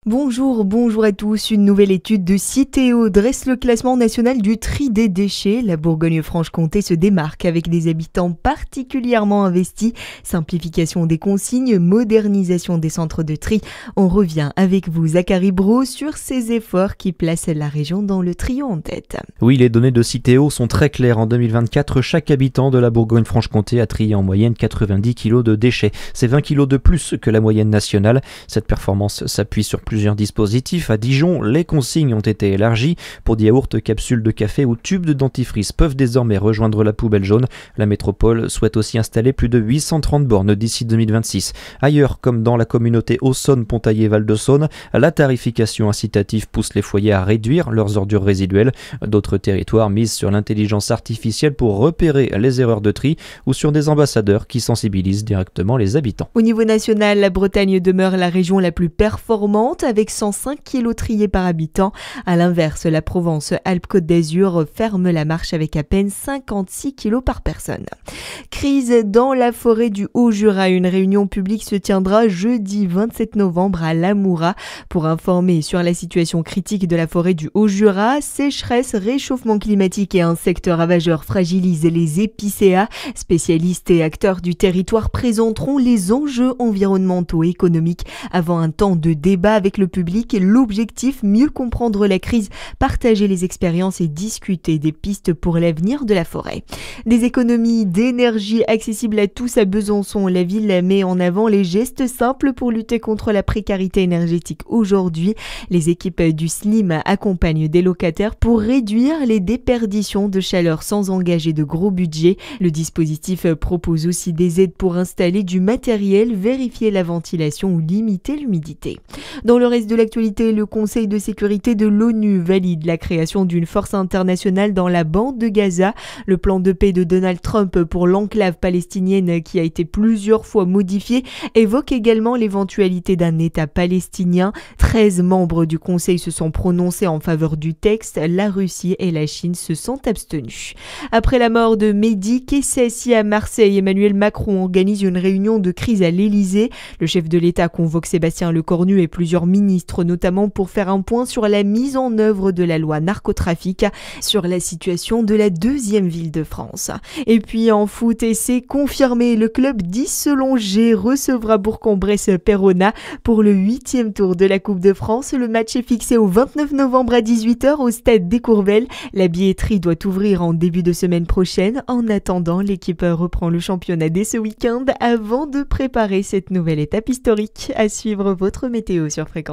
Bonjour à tous. Une nouvelle étude de Citeo dresse le classement national du tri des déchets. La Bourgogne-Franche-Comté se démarque avec des habitants particulièrement investis. Simplification des consignes, modernisation des centres de tri. On revient avec vous, Zachary Bro, sur ces efforts qui placent la région dans le trio en tête. Oui, les données de Citeo sont très claires. En 2024, chaque habitant de la Bourgogne-Franche-Comté a trié en moyenne 90 kg de déchets. C'est 20 kg de plus que la moyenne nationale. Cette performance s'appuie sur plusieurs dispositifs. À Dijon, les consignes ont été élargies. Pots de yaourt, capsules de café ou tubes de dentifrice peuvent désormais rejoindre la poubelle jaune. La métropole souhaite aussi installer plus de 830 bornes d'ici 2026. Ailleurs, comme dans la communauté Auxonne-Pontaillé-Val-de-Saône, la tarification incitative pousse les foyers à réduire leurs ordures résiduelles. D'autres territoires misent sur l'intelligence artificielle pour repérer les erreurs de tri ou sur des ambassadeurs qui sensibilisent directement les habitants. Au niveau national, la Bretagne demeure la région la plus performante avec 105 kg triés par habitant. A l'inverse, la Provence-Alpes-Côte d'Azur ferme la marche avec à peine 56 kg par personne. Crise dans la forêt du Haut-Jura. Une réunion publique se tiendra jeudi 27 novembre à Lamoura pour informer sur la situation critique de la forêt du Haut-Jura. Sécheresse, réchauffement climatique et insectes ravageurs fragilisent les épicéas. Spécialistes et acteurs du territoire présenteront les enjeux environnementaux et économiques avant un temps de débat avec le public. L'objectif, mieux comprendre la crise, partager les expériences et discuter des pistes pour l'avenir de la forêt. Des économies d'énergie accessibles à tous à Besançon. La ville met en avant les gestes simples pour lutter contre la précarité énergétique aujourd'hui. Les équipes du SNIM accompagnent des locataires pour réduire les déperditions de chaleur sans engager de gros budgets. Le dispositif propose aussi des aides pour installer du matériel, vérifier la ventilation ou limiter l'humidité. Dans le reste de l'actualité, le Conseil de sécurité de l'ONU valide la création d'une force internationale dans la bande de Gaza. Le plan de paix de Donald Trump pour l'enclave palestinienne, qui a été plusieurs fois modifié, évoque également l'éventualité d'un État palestinien. 13 membres du Conseil se sont prononcés en faveur du texte. La Russie et la Chine se sont abstenus. Après la mort de Mehdi Kessassi à Marseille, Emmanuel Macron organise une réunion de crise à l'Élysée. Le chef de l'État convoque Sébastien Lecornu et plusieurs ministres, notamment pour faire un point sur la mise en œuvre de la loi narcotrafic, sur la situation de la deuxième ville de France. Et puis en foot, et c'est confirmé, le club d'Isselongé recevra Bourg-en-Bresse-Péronne pour le 8e tour de la Coupe de France. Le match est fixé au 29 novembre à 18h au stade des Courvelles. La billetterie doit ouvrir en début de semaine prochaine. En attendant, l'équipe reprend le championnat dès ce week-end avant de préparer cette nouvelle étape historique. À suivre votre météo sur Fréquence.